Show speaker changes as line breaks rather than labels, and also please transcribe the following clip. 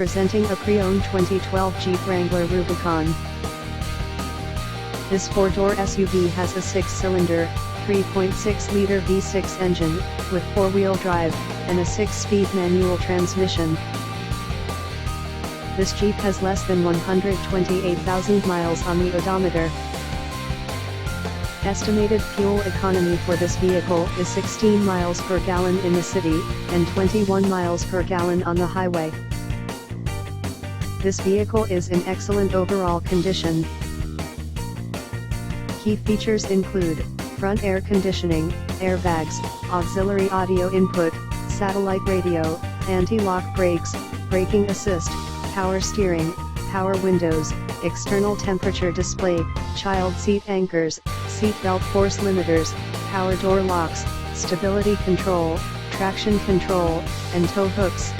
Presenting a pre-owned 2012 Jeep Wrangler Rubicon. This four-door SUV has a six-cylinder, 3.6-liter V6 engine, with four-wheel drive, and a six-speed manual transmission. This Jeep has less than 128,000 miles on the odometer. Estimated fuel economy for this vehicle is 16 miles per gallon in the city, and 21 miles per gallon on the highway. This vehicle is in excellent overall condition. Key features include front air conditioning, airbags, auxiliary audio input, satellite radio, anti-lock brakes, braking assist, power steering, power windows, external temperature display, child seat anchors, seat belt force limiters, power door locks, stability control, traction control, and tow hooks.